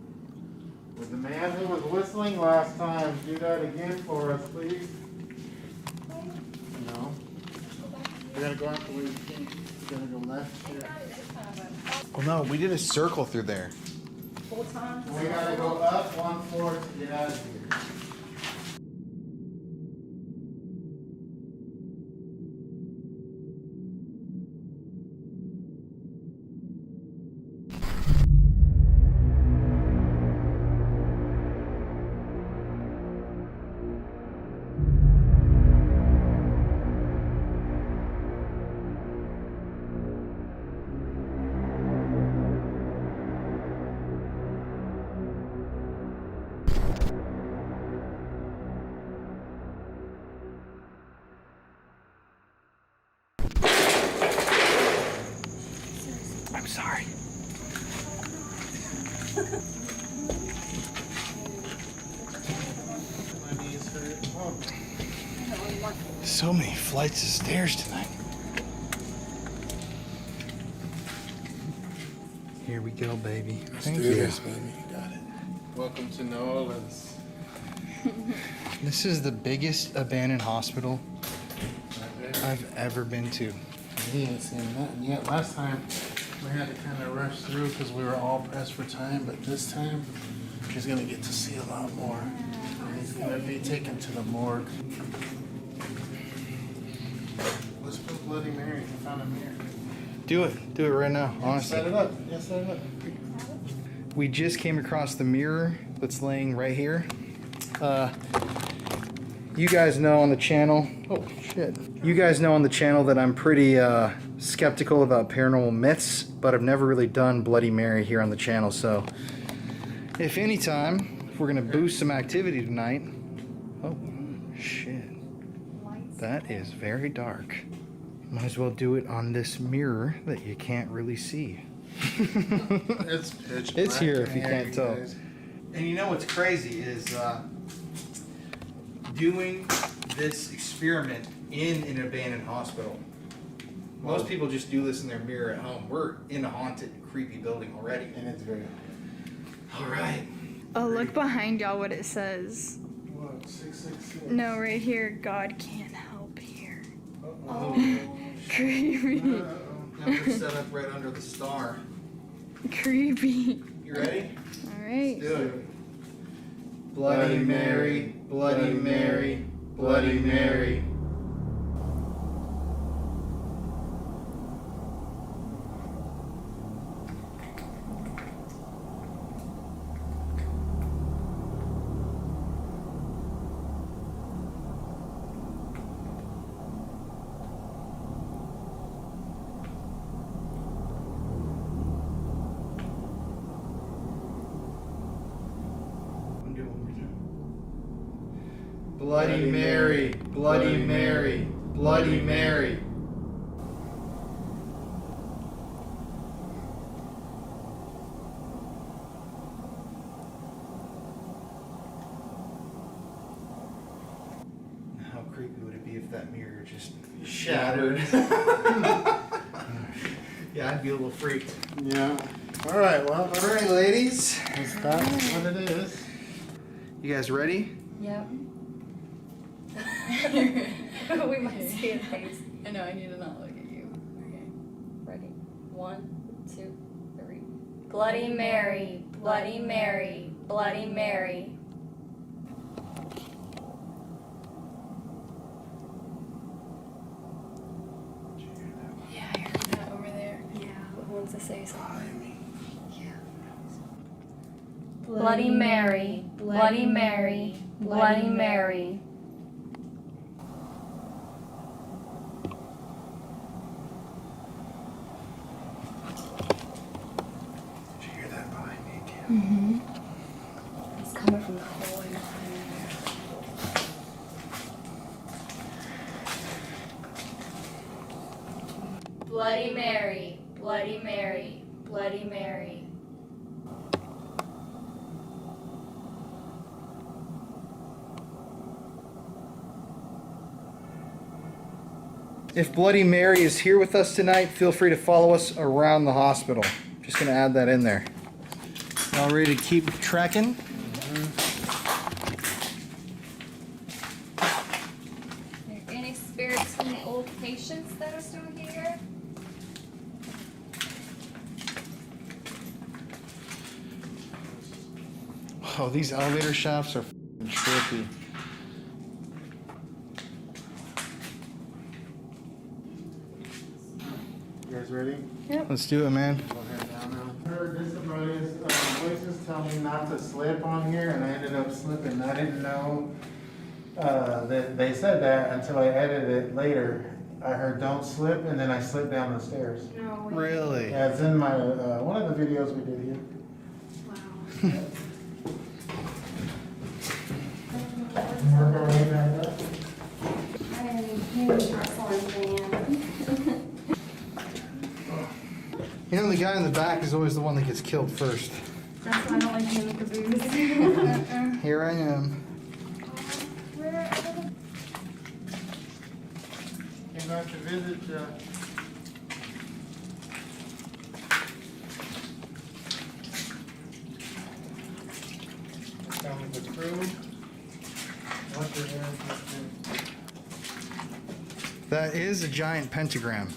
Would the man who was whistling last time do that again for us, please? No. We gotta go out the way you came. We gotta go left here. Well, no, we did a circle through there. Full time. We gotta go up 1 floor to get out of here. I'm sorry. My knees hurt. Oh. So many flights of stairs tonight. Here we go, baby. Thank you. Baby. You got it. Welcome to New Orleans. This is the biggest abandoned hospital I've ever been to. He ain't seen nothing yet. Last time we had to kind of rush through because we were all pressed for time, but this time he's gonna get to see a lot more. And he's gonna be taken to the morgue. Let's put Bloody Mary. I found a mirror. Do it right now, honestly. Set it up. Yeah, set it up. We just came across the mirror that's laying right here. You guys know on the channel, oh shit. You guys know on the channel that I'm pretty skeptical about paranormal myths, but I've never really done Bloody Mary here on the channel, so if we're gonna boost some activity tonight. Oh shit, that is very dark. Might as well do it on this mirror that you can't really see. It's pitch It's black here in if you here, can't tell. guys. And you know what's crazy is doing this experiment in an abandoned hospital. Most people just do this in their mirror at home. We're in a haunted, creepy building already. And it's very All right. Oh, look behind y'all what it says. what, 666? No, right here, God can't help here. Oh. Creepy. Now we're set up right under the star. Creepy. You ready? Alright. Do it. Bloody Mary, Bloody Mary, Bloody Mary. Bloody Mary, Bloody Mary, Bloody Mary. How creepy would it be if that mirror just shattered? Yeah, I'd be a little freaked. Yeah. All right, well, All right, ladies. that's what it is. You guys ready? Yep. We might see a face. I know, I need to not look at you. Okay. Ready? 1, 2, 3. Bloody Mary, Bloody Mary, Bloody Mary. Yeah, I heard that over there. Yeah, who wants to say something? Yeah. Bloody Mary, Bloody Mary, Bloody Mary. Did you hear that behind me again? Mm-hmm. It's coming from the hallway behind Bloody Mary, Bloody Mary, Bloody Mary. If Bloody Mary is here with us tonight, feel free to follow us around the hospital. Just gonna add that in there. All ready to keep trekking? Any spirits from the old patients that are still here? Oh, these elevator shafts are f***ing trippy. You guys ready? Yep. Let's do it, man. Go ahead down now. Heard disabilities voices tell me not to slip on here, and I ended up slipping. I didn't know that they said that until I edited it later. I heard don't slip, and then I slipped down the stairs. No. Really? Yeah, it's in my one of the videos we did here. Wow. Mark our way back up. I am a huge wrestling fan. You know, the guy in the back is always the one that gets killed first. That's why I don't like to make the booze. Here I am. Came out to visit down with the crew. What's your name? That is a giant pentagram.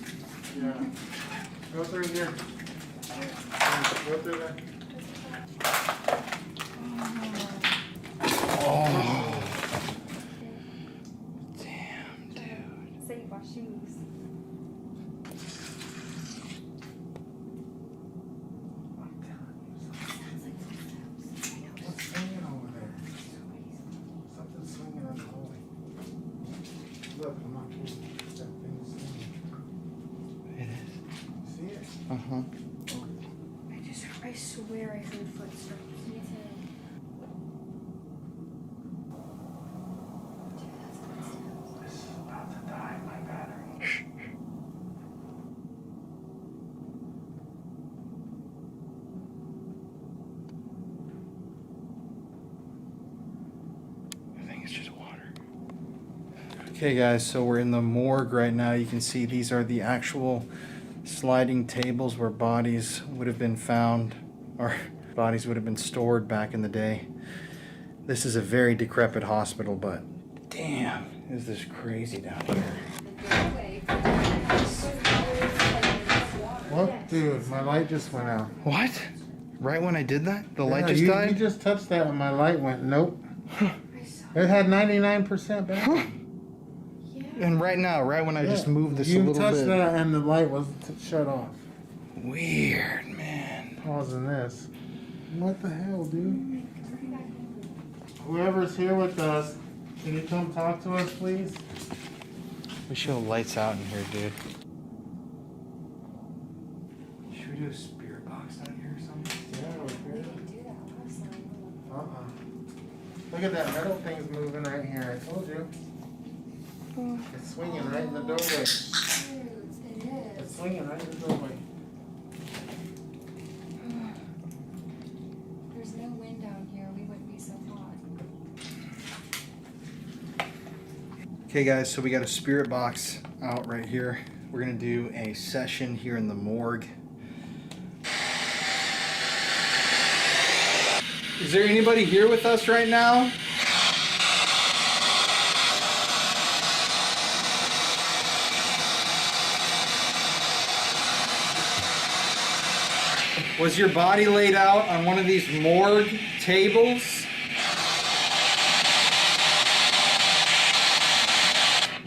Yeah. Go through here. Go through there. Oh. Damn, dude. Save our shoes. What's swinging over there? Something's swinging on the hallway. Look, I'm not kidding. That thing's swinging. It is. See it? Uh-huh. I swear I heard footsteps. This is about to die, my battery. I think it's just water. Okay, guys, so we're in the morgue right now. You can see these are the actual sliding tables where bodies would have been found, or bodies would have been stored back in the day. This is a very decrepit hospital, but damn, is this crazy down here. What? Dude, my light just went out. What? Right when I did that? The light just you, died? You just touched that and my light went, nope. It had 99% battery. And right now, right when I just moved this a You little touched bit. that and the light was shut off. Weird, man. Pausing this. What the hell, dude? Whoever's here with us, can you come talk to us, please? We should have lights out in here, dude. Should we do a spirit box down here or something? Yeah, we're good. Look at that metal thing's moving right here. I told you. It's swinging right in the doorway. It is. It's swinging right in the doorway. There's no wind down here. We wouldn't be so hot. Okay, guys, so we got a spirit box out right here. We're gonna do a session here in the morgue. Is there anybody here with us right now? Was your body laid out on one of these morgue tables?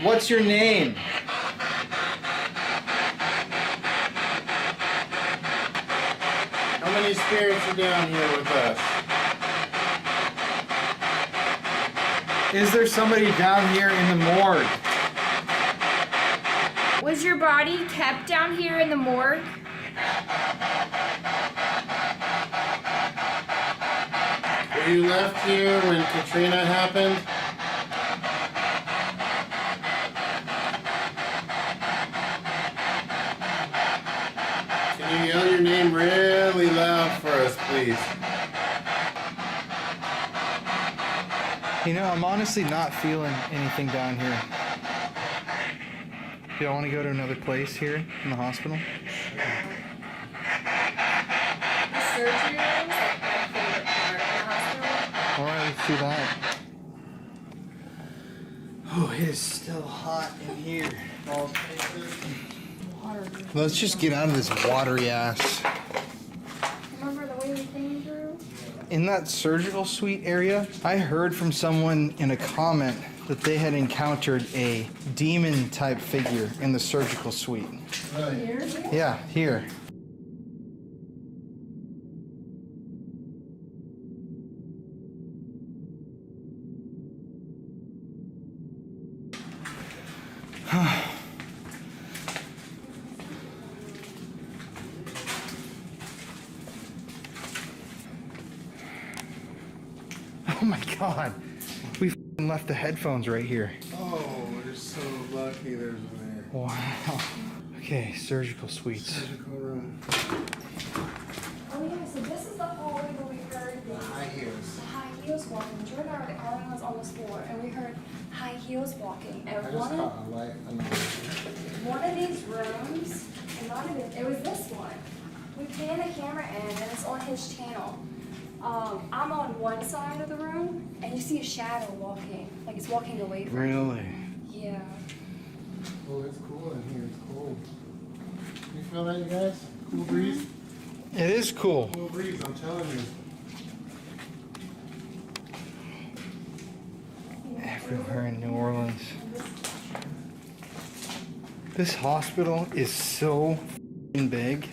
What's your name? How many spirits are down here with us? Is there somebody down here in the morgue? Was your body kept down here in the morgue? Were you left here when Katrina happened? Can Can you yell your name really loud for us, please? You know, I'm honestly not feeling anything down here. Do y'all want to go to another place here in the hospital? The surgery room is like my favorite part of the hospital. Alright, let's do that. Oh, it is still hot in here. Let's just get out of this watery ass. Remember the way we came through? In that surgical suite area, I heard from someone in a comment that they had encountered a demon type figure in the surgical suite. Here? Yeah, here. Oh my God, we left the headphones right here. Oh, we're so lucky there's one there. Wow. Okay, surgical suites. Surgical room. Oh yeah, so this is the hallway where we heard the High heels. high heels walking. Jordan and I were the only ones on this floor, and we heard high heels walking. And I just one caught a light. of these rooms, and not even, it was this one. We pan the camera in, and it's on his channel. I'm on one side of the room, and you see a shadow walking, like it's walking away from you. Really? Yeah. Oh, it's cool in here. It's cold. You feel that, you guys? Cool breeze? It is cool. Cool breeze, I'm telling you. Everywhere in New Orleans. This hospital is so f***ing big.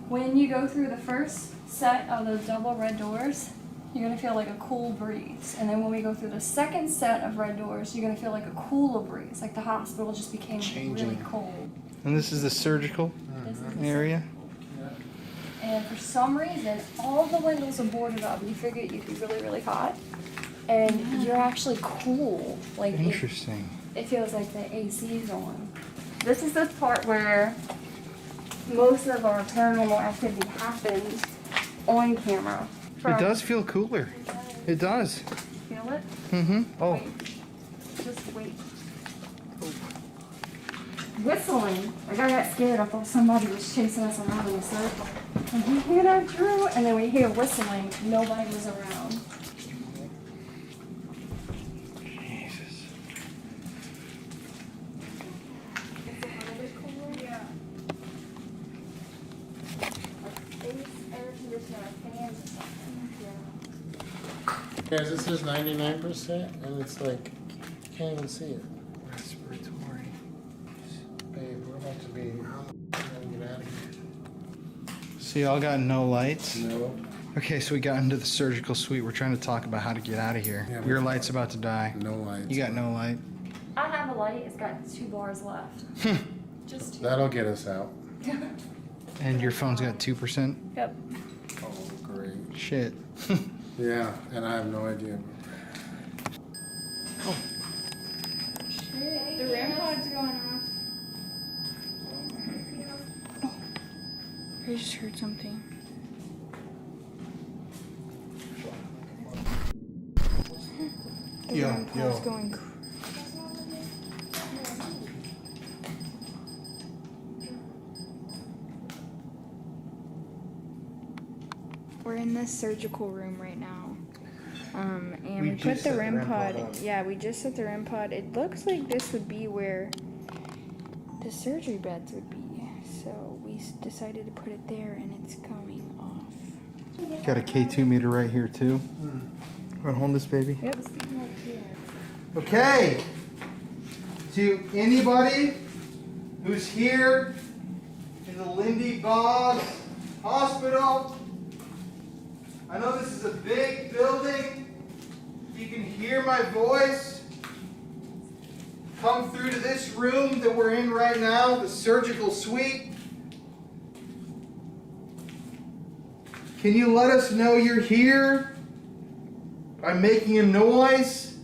When you go through the first set of those double red doors, you're gonna feel like a cool breeze. And then when we go through the second set of red doors, you're gonna feel like a cooler breeze. Like the hospital just became really cold. And this is the surgical This is the area. And for some reason, all the windows are boarded up. You figured you'd be really, really hot. And you're actually cool. Like Interesting. it feels like the AC's on. This is the part where most of our paranormal activity happens on camera. It does feel cooler. It does. Feel it? Mm-hmm. Oh. Wait. Just wait. Whistling. Like I got scared. I thought somebody was chasing us around in a circle. And we hear that, Drew, and then we hear whistling. Nobody was around. Jesus. It's a little bit cooler. Yeah. Air conditioner, fans or something. Yeah. Guys, this is 99%, and it's like, you can't even see it. Respiratory. Babe, we're about to be, get out of here. So y'all got no lights? No. Okay, so we got into the surgical suite. We're trying to talk about how to get out of here. Yeah, Your light's about to die. No lights. You got no light? I have a light. It's got 2 bars left. Just 2. That'll get us out. And your phone's got 2%? Yep. Oh, great. Shit. Yeah, and I have no idea. Shit, the REM pod's going off. I just heard something. The REM pod's going crazy. We're in this surgical room right now. And we put the REM pod. Yeah, we just set the REM pod. It looks like this would be where the surgery beds would be. So we decided to put it there, and it's going off. Got a K2 meter right here too. Want to hold this baby? Yep. Okay. To anybody who's here in the Lindy Boggs Hospital, I know this is a big building. If you can hear my voice, come through to this room that we're in right now, the surgical suite. Can you let us know you're here by making a noise?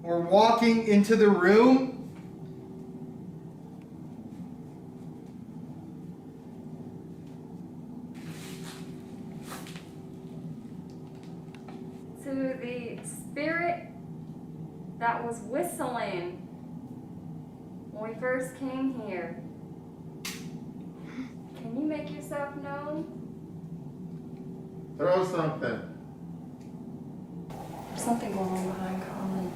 or walking into the room. To the spirit that was whistling when we first came here. Can you make yourself known? Throw something. There's something going on behind Colin.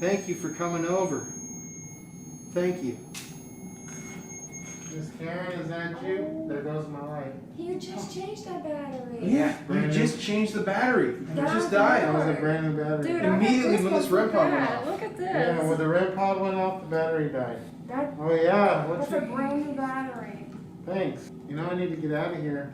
Thank you for coming over. Thank you. Miss Karen, is that you? There goes my light. You just changed that battery. Yeah, you just changed the battery. You just died. That was a brand new battery. Dude, Immediately when this REM pod went off. Look at this. Yeah, when the red pod went off, the battery died. Oh yeah, That's a brand new battery. Thanks. You know I need to get out of here.